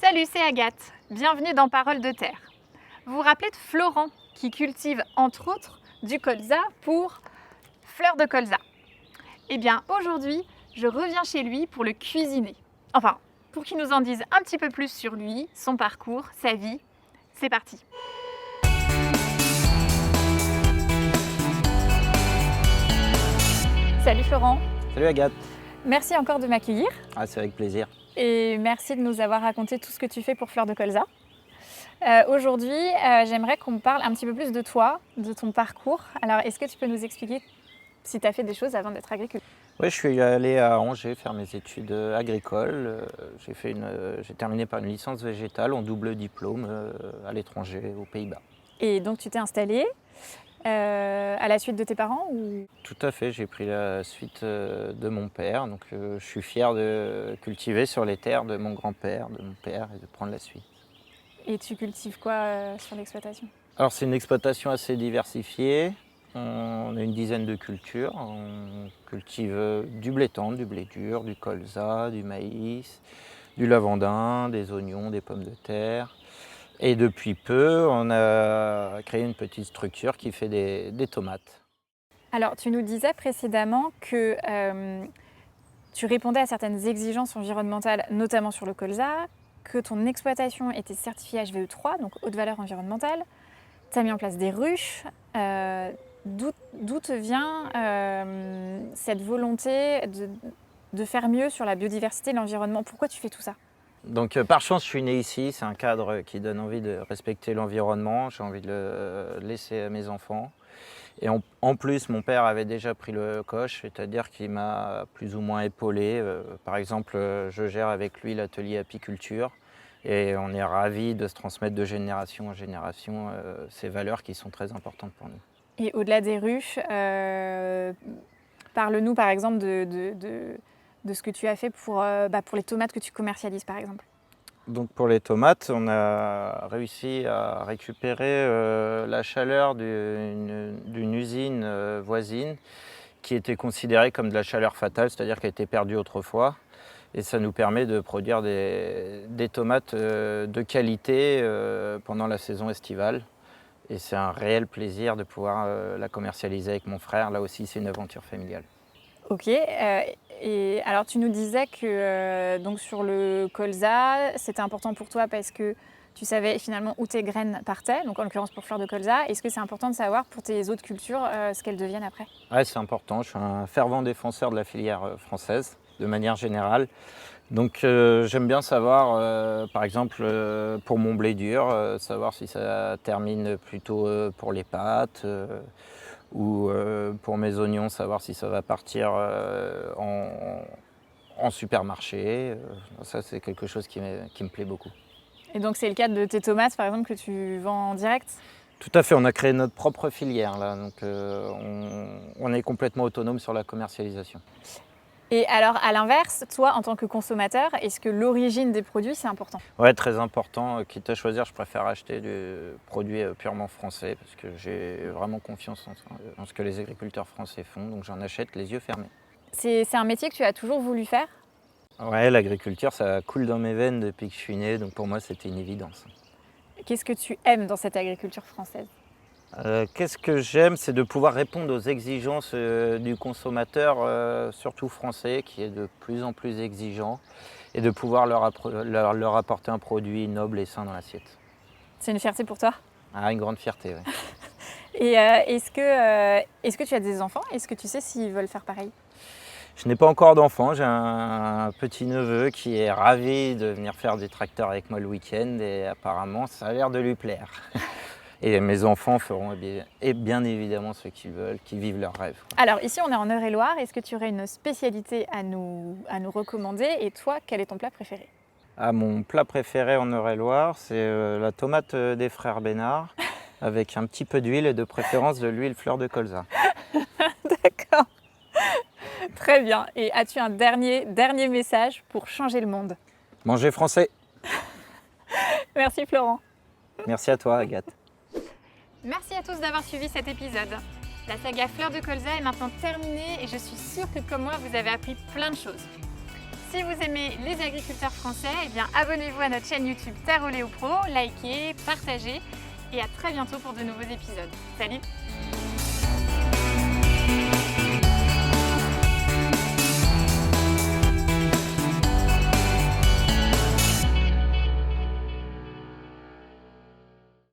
Salut, c'est Agathe. Bienvenue dans Paroles de Terre. Vous vous rappelez de Florent qui cultive entre autres du colza pour fleurs de colza. Eh bien aujourd'hui, je reviens chez lui pour le cuisiner. Enfin, pour qu'il nous en dise un petit peu plus sur lui, son parcours, sa vie. C'est parti. Salut Florent. Salut Agathe. Merci encore de m'accueillir. C'est avec plaisir. Et merci de nous avoir raconté tout ce que tu fais pour Fleurs de Colza. Aujourd'hui, j'aimerais qu'on me parle un petit peu plus de toi, de ton parcours. Alors, est-ce que tu peux nous expliquer si tu as fait des choses avant d'être agriculteur? Oui, je suis allé à Angers faire mes études agricoles. J'ai terminé par une licence végétale en double diplôme à l'étranger, aux Pays-Bas. Et donc, tu t'es installé à la suite de tes parents ou... Tout à fait, j'ai pris la suite de mon père. Donc, je suis fier de cultiver sur les terres de mon grand-père, de mon père et de prendre la suite. Et tu cultives quoi sur l'exploitation? Alors, c'est une exploitation assez diversifiée. On a une dizaine de cultures. On cultive du blé tendre, du blé dur, du colza, du maïs, du lavandin, des oignons, des pommes de terre. Et depuis peu, on a créé une petite structure qui fait des tomates. Alors, tu nous disais précédemment que tu répondais à certaines exigences environnementales, notamment sur le colza, que ton exploitation était certifiée HVE3, donc haute valeur environnementale. Tu as mis en place des ruches. D'où te vient cette volonté de faire mieux sur la biodiversité et l'environnement? Pourquoi tu fais tout ça? Donc par chance, je suis né ici. C'est un cadre qui donne envie de respecter l'environnement. J'ai envie de le laisser à mes enfants. Et en plus, mon père avait déjà pris le coche, c'est-à-dire qu'il m'a plus ou moins épaulé. Par exemple, je gère avec lui l'atelier apiculture. Et on est ravis de se transmettre de génération en génération ces valeurs qui sont très importantes pour nous. Et au-delà des ruches, parle-nous par exemple de ce que tu as fait pour les tomates que tu commercialises par exemple. Donc pour les tomates, on a réussi à récupérer la chaleur d'une usine voisine qui était considérée comme de la chaleur fatale, c'est-à-dire qu'elle était perdue autrefois. Et ça nous permet de produire des tomates de qualité pendant la saison estivale. Et c'est un réel plaisir de pouvoir la commercialiser avec mon frère. Là aussi, c'est une aventure familiale. Ok. Et alors, tu nous disais que donc sur le colza, c'était important pour toi parce que tu savais finalement où tes graines partaient, donc en l'occurrence pour fleurs de colza. Est-ce que c'est important de savoir pour tes autres cultures ce qu'elles deviennent après? Oui, c'est important. Je suis un fervent défenseur de la filière française, de manière générale. Donc j'aime bien savoir, par exemple, pour mon blé dur, savoir si ça termine plutôt pour les pâtes ou pour mes oignons, savoir si ça va partir en supermarché. Ça, c'est quelque chose qui me plaît beaucoup. Et donc c'est le cas de tes tomates par exemple que tu vends en direct? Tout à fait, on a créé notre propre filière là, donc on est complètement autonome sur la commercialisation. Et alors, à l'inverse, toi, en tant que consommateur, est-ce que l'origine des produits, c'est important? Oui, très important. Quitte à choisir, je préfère acheter des produits purement français parce que j'ai vraiment confiance en ce que les agriculteurs français font. Donc j'en achète les yeux fermés. C'est un métier que tu as toujours voulu faire? Ouais, l'agriculture, ça coule dans mes veines depuis que je suis né. Donc pour moi, c'était une évidence. Qu'est-ce que tu aimes dans cette agriculture française? Qu'est-ce que j'aime, c'est de pouvoir répondre aux exigences du consommateur, surtout français, qui est de plus en plus exigeant, et de pouvoir leur apporter un produit noble et sain dans l'assiette. C'est une fierté pour toi? Une grande fierté, oui. Et est-ce que tu as des enfants? Est-ce que tu sais s'ils veulent faire pareil? Je n'ai pas encore d'enfant, j'ai un petit-neveu qui est ravi de venir faire du tracteur avec moi le week-end et apparemment ça a l'air de lui plaire. Et mes enfants feront bien évidemment ce qu'ils veulent, qui vivent leurs rêves. Alors ici on est en Eure-et-Loire, est-ce que tu aurais une spécialité à nous recommander? Et toi, quel est ton plat préféré? Mon plat préféré en Eure-et-Loire, c'est la tomate des frères Bénard, avec un petit peu d'huile et de préférence de l'huile fleur de colza. D'accord, très bien. Et as-tu un dernier message pour changer le monde? Mangez français. Merci Florent. Merci à toi Agathe. Merci à tous d'avoir suivi cet épisode. La saga Fleurs de Colza est maintenant terminée et je suis sûre que comme moi, vous avez appris plein de choses. Si vous aimez les agriculteurs français, eh bien abonnez-vous à notre chaîne YouTube Terre Oléo Pro, likez, partagez et à très bientôt pour de nouveaux épisodes. Salut!